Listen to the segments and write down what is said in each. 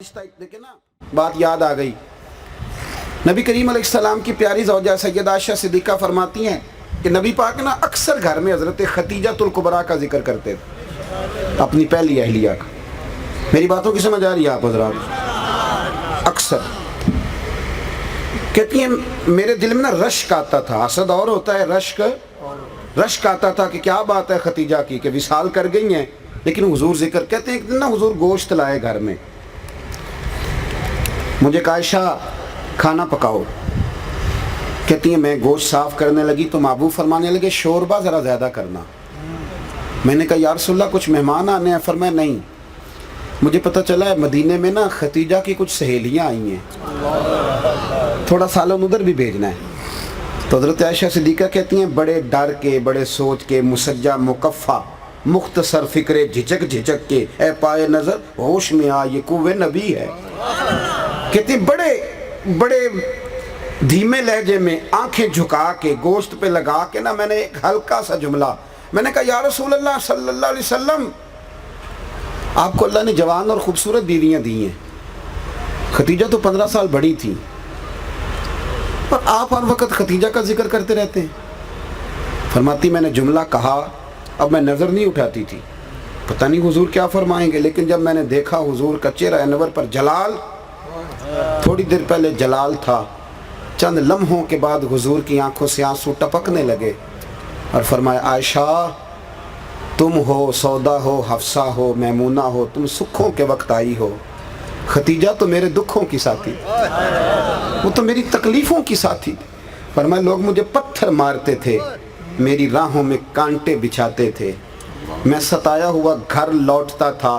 آہستہ دیکھیں نا بات یاد آ گئی. نبی کریم علیہ السلام کی پیاری زوجہ سیدہ عائشہ صدیقہ فرماتی ہیں کہ نبی پاک نا اکثر گھر میں حضرت خدیجہ الکبریٰ کا ذکر کرتے تھے، اپنی پہلی اہلیہ کا. میری باتوں کی سمجھ آ رہی ہے آپ حضرات؟ اکثر کہتی ہیں میرے دل میں نا رشک آتا تھا، حسد اور ہوتا ہے، رشک آتا تھا کہ کیا بات ہے خدیجہ کی کہ وصال کر گئی ہیں، لیکن حضور ذکر کہتے ہیں ایک دن نا حضور گوشت لائے گھر میں. مجھے کہا عائشہ کھانا پکاؤ. کہتی ہیں میں گوشت صاف کرنے لگی تو محبوب فرمانے لگے شوربہ ذرا زیادہ کرنا. میں نے کہا یا رسول اللہ کچھ مہمان آنے ہیں؟ فرمایا نہیں، مجھے پتہ چلا ہے مدینے میں نا خدیجہ کی کچھ سہیلیاں آئی ہیں، تھوڑا سالن ادھر بھی بھیجنا ہے. تو حضرت عائشہ صدیقہ کہتی ہیں بڑے ڈر کے، بڑے سوچ کے، مسجع مکفہ، مختصر فکرے، جھجک کے، اے پائے نظر ہوش میں آ یہ کوہ نبی ہے. کہتی ہیں بڑے دھیمے لہجے میں آنکھیں جھکا کے گوشت پہ لگا کے نا میں نے ایک ہلکا سا جملہ، میں نے کہا یا رسول اللہ صلی اللہ علیہ وسلم آپ کو اللہ نے جوان اور خوبصورت بیویاں دی ہیں، خدیجہ تو 15 سال بڑی تھی، پر آپ ہر وقت خدیجہ کا ذکر کرتے رہتے ہیں. فرماتی میں نے جملہ کہا، اب میں نظر نہیں اٹھاتی تھی، پتہ نہیں حضور کیا فرمائیں گے، لیکن جب میں نے دیکھا حضور کا چہرہ انور پر جلال، تھوڑی دیر پہلے جلال تھا، چند لمحوں کے بعد حضور کی آنکھوں سے آنسو ٹپکنے لگے اور فرمایا عائشہ تم ہو، سودا ہو، حفصہ ہو، میمونہ ہو، تم سکھوں کے وقت آئی ہو. خدیجہ تو میرے دکھوں کی ساتھی، وہ تو میری تکلیفوں کی ساتھی. فرمایا لوگ مجھے پتھر مارتے تھے، میری راہوں میں کانٹے بچھاتے تھے، میں ستایا ہوا گھر لوٹتا تھا.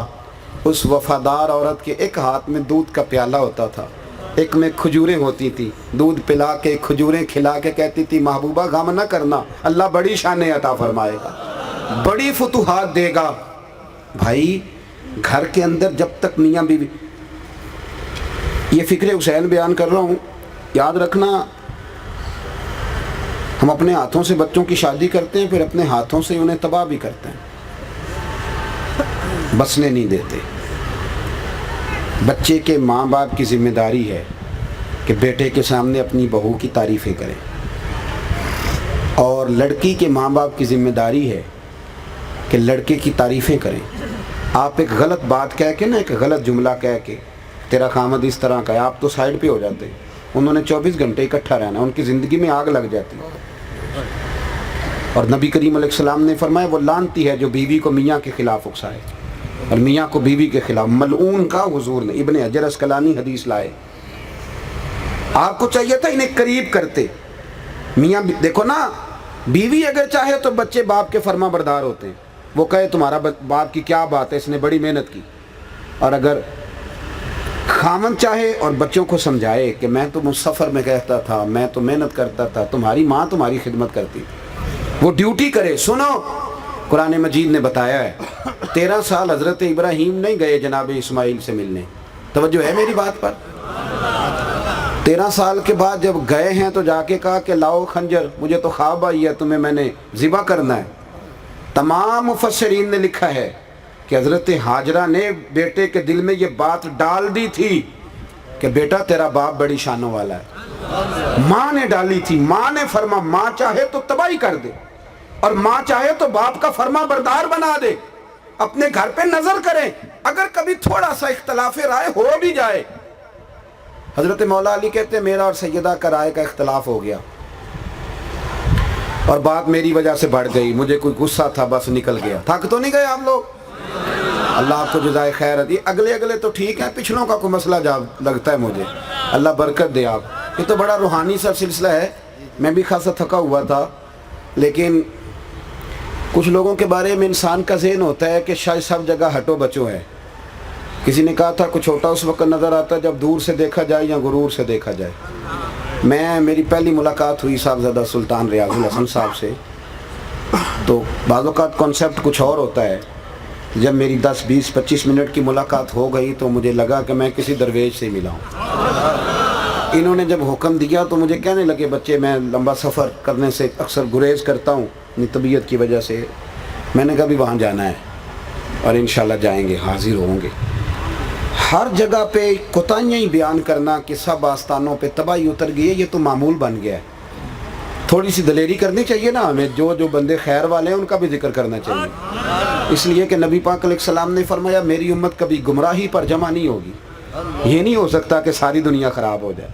اس وفادار عورت کے ایک ہاتھ میں دودھ کا پیالہ ہوتا تھا، ایک میں کھجوریں ہوتی تھی، دودھ پلا کے کھجوریں کھلا کے کہتی تھی محبوبہ غم نہ کرنا، اللہ بڑی شانیں عطا فرمائے گا، بڑی فتوحات دے گا. بھائی گھر کے اندر جب تک میاں بیوی، یہ فکر حسین بیان کر رہا ہوں، یاد رکھنا ہم اپنے ہاتھوں سے بچوں کی شادی کرتے ہیں، پھر اپنے ہاتھوں سے انہیں تباہ بھی کرتے ہیں، بسنے نہیں دیتے. بچے کے ماں باپ کی ذمہ داری ہے کہ بیٹے کے سامنے اپنی بہو کی تعریفیں کریں، اور لڑکی کے ماں باپ کی ذمہ داری ہے کہ لڑکے کی تعریفیں کریں. آپ ایک غلط بات کہہ کے نا، ایک غلط جملہ کہہ کے تیرا خامد اس طرح کا ہے، آپ تو سائیڈ پہ ہو جاتے ہیں. انہوں نے 24 گھنٹے اکٹھا رہنا، ان کی زندگی میں آگ لگ جاتی. اور نبی کریم علیہ السلام نے فرمایا وہ لعنتی ہے جو بیوی کو میاں کے خلاف اکسائے اور میاں کو بیوی کے خلاف. ملعون کا حضور نے ابن حجر اسقلانی حدیث لائے. آپ کو چاہیے تھا انہیں قریب کرتے. میاں دیکھو نا، بیوی اگر چاہے تو بچے باپ کے فرما بردار ہوتے ہیں، وہ کہے تمہارا باپ کی کیا بات ہے، اس نے بڑی محنت کی. اور اگر خامن چاہے اور بچوں کو سمجھائے کہ میں تو سفر میں کہتا تھا، میں تو محنت کرتا تھا، تمہاری ماں تمہاری خدمت کرتی، وہ ڈیوٹی کرے. سنو قرآن مجید نے بتایا ہے 13 سال حضرت ابراہیم نہیں گئے جناب اسماعیل سے ملنے. توجہ ہے میری بات پر؟ 13 سال کے بعد جب گئے ہیں تو جا کے کہا کہ لاؤ خنجر، مجھے تو خواب آئی ہے تمہیں میں نے ذبح کرنا ہے. تمام مفسرین نے لکھا ہے کہ حضرت ہاجرہ نے بیٹے کے دل میں یہ بات ڈال دی تھی کہ بیٹا تیرا باپ بڑی شانوں والا ہے. ماں نے ڈالی تھی. ماں نے فرما ماں چاہے تو تباہی کر دے اور ماں چاہے تو باپ کا فرما بردار بنا دے. اپنے گھر پہ نظر کریں، اگر کبھی تھوڑا سا اختلاف رائے ہو بھی جائے. حضرت مولا علی کہتے ہیں میرا اور سیدہ کا رائے کا اختلاف ہو گیا اور بات میری وجہ سے بڑھ گئی، مجھے کوئی غصہ تھا بس نکل گیا. تھک تو نہیں گئے آپ لوگ؟ اللہ آپ کو جزائے خیر دی. اگلے تو ٹھیک ہے، پچھلوں کا کوئی مسئلہ لگتا ہے مجھے. اللہ برکت دے. آپ یہ تو بڑا روحانی سا سلسلہ ہے. میں بھی خاصا تھکا ہوا تھا، لیکن کچھ لوگوں کے بارے میں انسان کا ذہن ہوتا ہے کہ شاید سب جگہ ہٹو بچو ہے. کسی نے کہا تھا کچھ چھوٹا اس وقت نظر آتا ہے جب دور سے دیکھا جائے یا غرور سے دیکھا جائے. میری پہلی ملاقات ہوئی صاحبزادہ سلطان ریاض الحسن صاحب سے، تو بعض اوقات کانسیپٹ کچھ اور ہوتا ہے. جب میری 10 20 25 منٹ کی ملاقات ہو گئی تو مجھے لگا کہ میں کسی درویش سے ملا ہوں. انہوں نے جب حکم دیا تو مجھے کہنے لگے بچے میں لمبا سفر کرنے سے اکثر گریز کرتا ہوں اپنی طبیعت کی وجہ سے. میں نے کہا بھی وہاں جانا ہے اور انشاءاللہ جائیں گے، حاضر ہوں گے. ہر جگہ پہ کوتاہیاں ہی بیان کرنا کہ سب آستانوں پہ تباہی اتر گئی ہے، یہ تو معمول بن گیا ہے۔ تھوڑی سی دلیری کرنی چاہیے نا ہمیں، جو بندے خیر والے ہیں ان کا بھی ذکر کرنا چاہیے، اس لیے کہ نبی پاک علیہ السلام نے فرمایا میری امت کبھی گمراہی پر جمع نہیں ہوگی۔ یہ نہیں ہو سکتا کہ ساری دنیا خراب ہو جائے،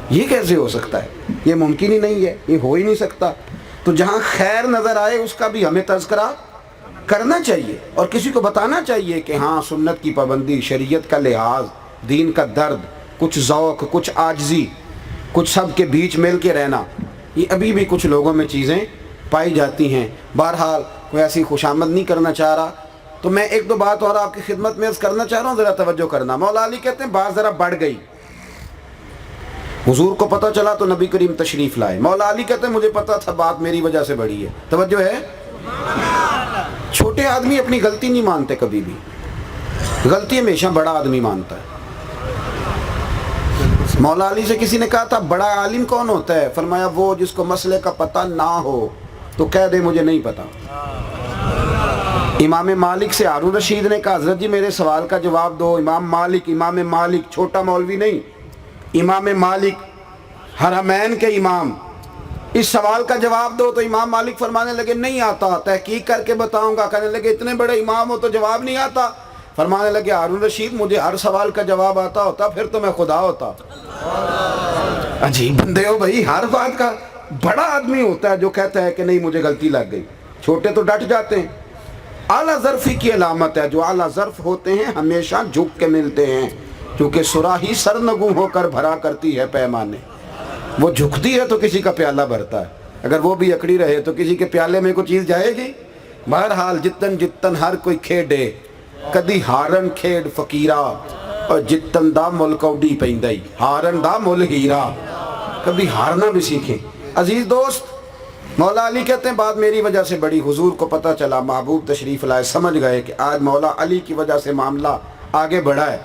یہ کیسے ہو سکتا ہے؟ یہ ممکن ہی نہیں ہے، یہ ہو ہی نہیں سکتا۔ تو جہاں خیر نظر آئے اس کا بھی ہمیں تذکرہ کرنا چاہیے اور کسی کو بتانا چاہیے کہ ہاں سنت کی پابندی، شریعت کا لحاظ، دین کا درد، کچھ ذوق، کچھ عاجزی، کچھ سب کے بیچ مل کے رہنا، یہ ابھی بھی کچھ لوگوں میں چیزیں پائی جاتی ہیں۔ بہرحال کوئی ایسی خوشامد نہیں کرنا چاہ رہا، تو میں ایک دو بات اور آپ کی خدمت میں عرض کرنا چاہ رہا ہوں، ذرا توجہ کرنا۔ مولا علی کہتے ہیں بات ذرا بڑھ گئی، حضور کو پتہ چلا تو نبی کریم تشریف لائے۔ مولا علی کہتے ہیں مجھے پتہ تھا بات میری وجہ سے بڑھی ہے۔ توجہ ہے؟ چھوٹے آدمی اپنی غلطی نہیں مانتے کبھی بھی، غلطی ہمیشہ بڑا آدمی مانتا ہے۔ مولا علی سے کسی نے کہا تھا بڑا عالم کون ہوتا ہے؟ فرمایا وہ جس کو مسئلے کا پتہ نہ ہو تو کہہ دے مجھے نہیں پتا۔ امام مالک سے ہارون رشید نے کہا حضرت جی میرے سوال کا جواب دو۔ امام مالک چھوٹا مولوی نہیں، امام مالک حرمین کے امام، اس سوال کا جواب دو۔ تو امام مالک فرمانے لگے نہیں آتا، تحقیق کر کے بتاؤں گا۔ کہنے لگے اتنے بڑے امام ہو تو جواب نہیں آتا؟ فرمانے لگے ہارون رشید مجھے ہر سوال کا جواب آتا ہوتا پھر تو میں خدا ہوتا۔ عجیب بندے ہو بھائی، ہر بات کا بڑا آدمی ہوتا ہے جو کہتا ہے کہ نہیں مجھے غلطی لگ گئی، چھوٹے تو ڈٹ جاتے ہیں۔ اعلیٰ ظرفی کی علامت ہے، جو اعلیٰ ظرف ہوتے ہیں ہمیشہ جھک کے ملتے ہیں، کیونکہ صراحی سرنگوں ہو کر بھرا کرتی ہے پیمانے۔ وہ جھکتی ہے تو کسی کا پیالہ بھرتا ہے، اگر وہ بھی اکڑی رہے تو کسی کے پیالے میں کوئی چیز جائے گی؟ بہرحال جتن ہر کوئی کھیڈے، کدی ہارن کھیڈ فقیرہ اور جتن دا مل کوڈی پیندائی، ہارن دا مل ہیرا، کبھی ہارنا بھی سیکھیں۔ عزیز دوست، مولا علی کہتے ہیں بات میری وجہ سے بڑی، حضور کو پتہ چلا، محبوب تشریف لائے، سمجھ گئے کہ آج مولا علی کی وجہ سے معاملہ آگے بڑھا ہے۔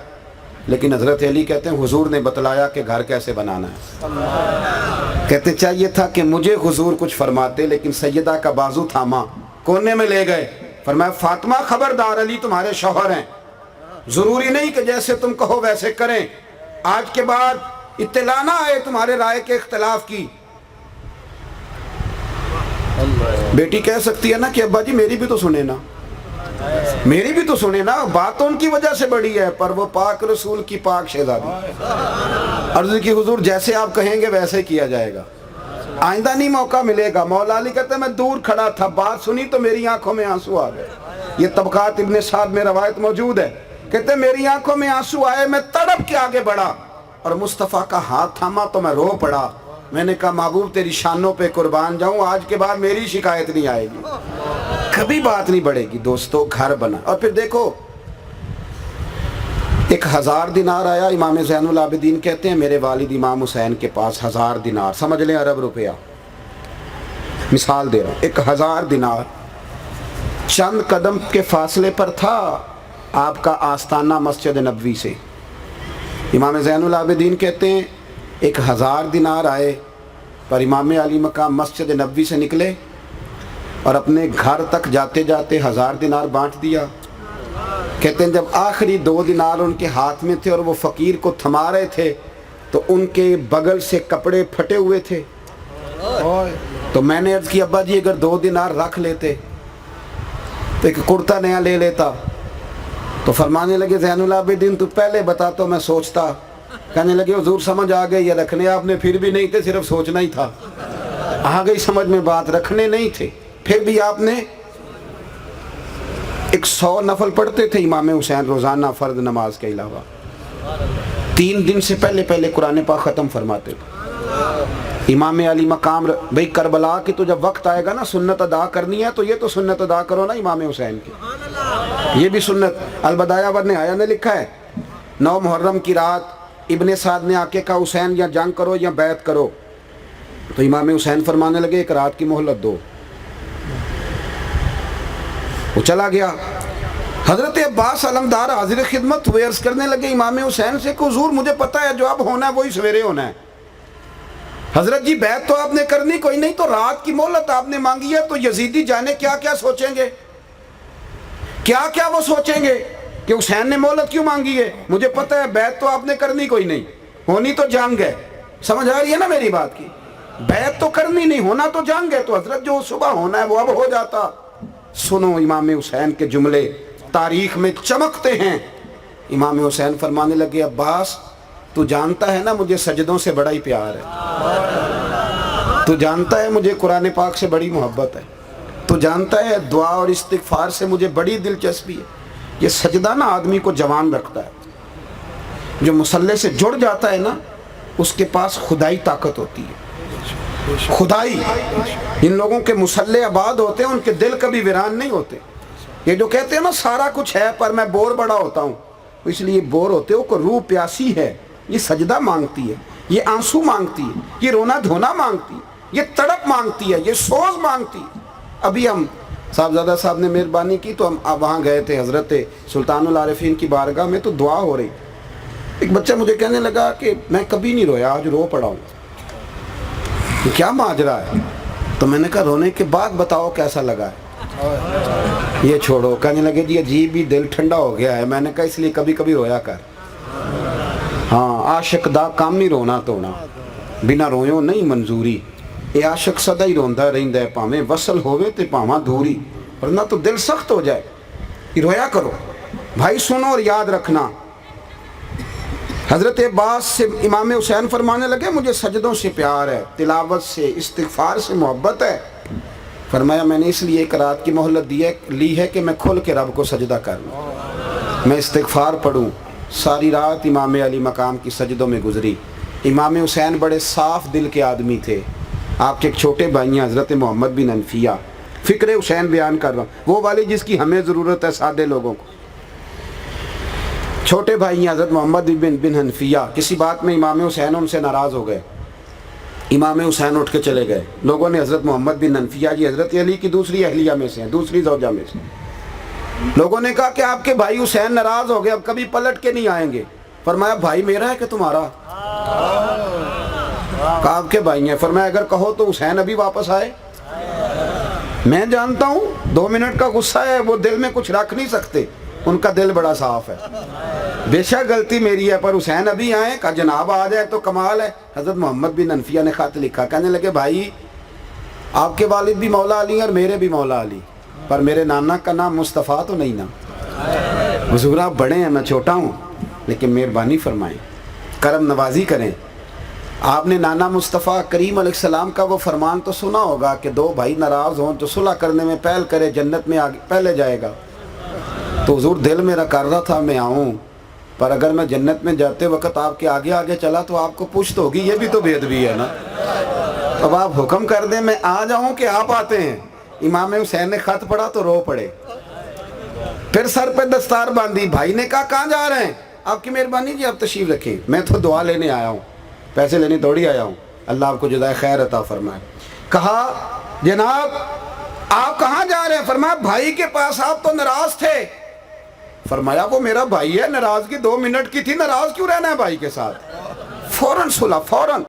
لیکن حضرت علی کہتے ہیں حضور نے بتلایا کہ گھر کیسے بنانا ہے۔ کہتے چاہیے تھا کہ مجھے حضور کچھ فرماتے، لیکن سیدہ کا بازو تھاما، کونے میں لے گئے، فرمایا فاطمہ خبردار علی تمہارے شوہر ہیں، ضروری نہیں کہ جیسے تم کہو ویسے کریں، آج کے بعد اطلاع نہ آئے تمہارے رائے کے اختلاف کی۔ بیٹی کہہ سکتی ہے نا کہ ابا جی میری بھی تو سنے نا، میری بھی تو سنے نا، بات تو ان کی وجہ سے بڑی ہے، پر وہ پاک رسول کی پاک شہزادی۔ عرض کی حضور جیسے آپ کہیں گے ویسے کیا جائے گا، آئندہ نہیں موقع ملے گا۔ مولا علی کہتے ہیں میں دور کھڑا تھا، بات سنی تو میری آنکھوں میں آنسو آ گئے۔ یہ طبقات ابن سعد میں روایت موجود ہے، کہتے ہیں میری آنکھوں میں آنسو آئے، میں تڑپ کے آگے بڑھا اور مصطفیٰ کا ہاتھ تھاما تو میں رو پڑا۔ میں نے کہا محبوب تیری شانوں پہ قربان جاؤں، آج کے بعد میری شکایت نہیں آئے گی، کبھی بات نہیں بڑھے گی۔ دوستو گھر بنا، اور پھر دیکھو 1000 دینار آیا۔ امام زین العابدین کہتے ہیں میرے والد امام حسین کے پاس 1000 دینار، سمجھ لیں ارب روپیہ، مثال دے رہا ہوں، 1000 دینار چند قدم کے فاصلے پر تھا آپ کا آستانہ مسجد نبوی سے۔ امام زین العابدین کہتے ہیں 1000 دینار آئے، پر امام علی مقام مسجد نبوی سے نکلے اور اپنے گھر تک جاتے جاتے 1000 دینار بانٹ دیا۔ کہتے ہیں جب آخری 2 دینار ان کے ہاتھ میں تھے اور وہ فقیر کو تھما رہے تھے تو ان کے بغل سے کپڑے پھٹے ہوئے تھے، تو میں نے عرض کی ابا جی اگر 2 دینار رکھ لیتے تو ایک کرتا نیا لے لیتا۔ تو فرمانے لگے زین العابدین تو پہلے بتا تو میں سوچتا۔ کہنے لگے حضور سمجھ آ گئی، یہ رکھنے آپ نے پھر بھی نہیں تھے، صرف سوچنا ہی تھا۔ آ گئی سمجھ میں بات، رکھنے نہیں تھے، پھر بھی آپ نے 100 نفل پڑھتے تھے امام حسین روزانہ فرض نماز کے علاوہ، 3 دن سے پہلے قرآن پاک ختم فرماتے تھے۔ امام علی مقام بھئی کربلا کی تو جب وقت آئے گا نا سنت ادا کرنی ہے تو یہ تو سنت ادا کرو نا امام حسین کی، یہ بھی سنت۔ البدایہ والنہایہ نے لکھا ہے 9 محرم کی رات ابن سعد نے آ کے کہا حسین یا جنگ کرو یا بیعت کرو، تو امام حسین فرمانے لگے ایک رات کی مہلت دو، وہ چلا گیا۔ حضرت عباس علمدار حاضر خدمت ہوئے، عرض کرنے لگے امام حسین سے کہ حضور مجھے پتا ہے جو اب ہونا ہے وہی سویرے ہونا ہے۔ حضرت جی بیعت تو آپ نے کرنی کوئی نہیں، تو رات کی مہلت آپ نے مانگی ہے، تو یزیدی جانے کیا کیا سوچیں گے، کیا کیا وہ سوچیں گے۔ کہ حسین نے مہلت کیوں مانگی ہے؟ مجھے پتہ ہے بیعت تو آپ نے کرنی کوئی نہیں، ہونی تو جنگ ہے. سمجھ آ رہی ہے نا میری بات کی؟ بیعت تو کرنی نہیں، ہونا تو جنگ ہے. تو حضرت جو صبح ہونا ہے وہ اب ہو جاتا. سنو امام حسین کے جملے تاریخ میں چمکتے ہیں. امام حسین فرمانے لگے عباس تو جانتا ہے نا مجھے سجدوں سے بڑا ہی پیار ہے، تو جانتا ہے مجھے قرآن پاک سے بڑی محبت ہے، تو جانتا ہے دعا اور استغفار سے مجھے بڑی دلچسپی ہے. یہ سجدہ نا آدمی کو جوان رکھتا ہے. جو مصلی سے جڑ جاتا ہے نا اس کے پاس خدائی طاقت ہوتی ہے. خدائی، ان لوگوں کے مصلی آباد ہوتے ہیں، ان کے دل کبھی ویران نہیں ہوتے. یہ جو کہتے ہیں نا سارا کچھ ہے پر میں بور بڑا ہوتا ہوں، اس لیے بور ہوتے ہو کہ روح پیاسی ہے. یہ سجدہ مانگتی ہے، یہ آنسو مانگتی ہے، یہ رونا دھونا مانگتی ہے، یہ تڑپ مانگتی ہے، یہ سوز مانگتی ہے. ابھی ہم صاحبزادہ صاحب نے مہربانی کی تو ہم وہاں گئے تھے حضرت سلطان العارفین کی بارگاہ میں، تو دعا ہو رہی. ایک بچہ مجھے کہنے لگا کہ میں کبھی نہیں رویا، آج رو پڑا ہوں. کیا ماجرا ہے؟ تو میں نے کہا رونے کے بعد بتاؤ کیسا لگا ہے. یہ چھوڑو. کہنے لگے جی عجیب ہی دل ٹھنڈا ہو گیا ہے. میں نے کہا اس لیے کبھی کبھی رویا کر. ہاں عاشق دا کام نہیں رونا تونا، بنا رویوں نہیں منظوری. یہ عاشق سدا ہی روندا رہندا ہے پاویں وصل ہووے تے پاواں دوری، ورنہ تو دل سخت ہو جائے. رویا کرو بھائی. سنو اور یاد رکھنا، حضرت عباس سے امام حسین فرمانے لگے مجھے سجدوں سے پیار ہے، تلاوت سے، استغفار سے محبت ہے. فرمایا میں نے اس لیے ایک رات کی مہلت لی ہے کہ میں کھل کے رب کو سجدہ کر لوں، میں استغفار پڑھوں. ساری رات امام علی مقام کی سجدوں میں گزری. امام حسین بڑے صاف دل کے آدمی تھے. آپ کے ایک چھوٹے بھائی ہیں حضرت محمد بن حنفیہ، فکر حسین بیان کر رہا ہوں، وہ والی جس کی ہمیں ضرورت ہے سادے لوگوں کو. چھوٹے بھائی ہیں حضرت محمد بن حنفیہ. کسی بات میں امام حسین ان سے ناراض ہو گئے. امام حسین اٹھ کے چلے گئے. لوگوں نے حضرت محمد بن حنفیہ جی حضرت علی کی دوسری اہلیہ میں سے ہیں، دوسری زوجہ میں سے. لوگوں نے کہا کہ آپ کے بھائی حسین ناراض ہو گئے، اب کبھی پلٹ کے نہیں آئیں گے. فرمایا بھائی میرا ہے کہ تمہارا؟ کہا آپ کے بھائی ہیں. فرمایا اگر کہو تو حسین ابھی واپس آئے. میں جانتا ہوں 2 منٹ کا غصہ ہے، وہ دل میں کچھ رکھ نہیں سکتے، ان کا دل بڑا صاف ہے. بے شک غلطی میری ہے پر حسین ابھی آئیں. کہا جناب آ جائے تو کمال ہے. حضرت محمد بن حنفیہ نے خط لکھا. کہنے لگے بھائی آپ کے والد بھی مولا علی اور میرے بھی مولا علی، پر میرے نانا کا نام مصطفیٰ تو نہیں نا. حضور آپ بڑے ہیں، میں چھوٹا ہوں، لیکن مہربانی فرمائیں، کرم نوازی کریں. آپ نے نانا مصطفیٰ کریم علیہ السلام کا وہ فرمان تو سنا ہوگا کہ 2 بھائی ناراض ہوں تو صلح کرنے میں پہل کرے جنت میں پہلے جائے گا. تو حضور دل میرا کر رہا تھا میں آؤں، پر اگر میں جنت میں جاتے وقت آپ کے آگے آگے چلا تو آپ کو پوچھت ہوگی، یہ بھی تو بے ادبی ہے نا. اب آپ حکم کر دیں میں آ جاؤں کہ آپ آتے ہیں. امام حسین نے خط پڑھا تو رو پڑے. پھر سر پہ دستار باندھی. بھائی نے کہا کہاں جا رہے ہیں؟ آپ کی مہربانی جی آپ تشریف رکھیں، میں تو دعا لینے آیا ہوں، پیسے لینے تھوڑی آیا ہوں. اللہ آپ کو جزائے خیر عطا فرمائے. کہا جناب آپ کہاں جا رہے ہیں؟ فرمایا بھائی کے پاس. آپ تو ناراض تھے. فرمایا وہ میرا بھائی ہے، ناراضگی 2 منٹ کی تھی، ناراض کیوں رہنا ہے بھائی کے ساتھ؟ فوراً صلح، فوراً.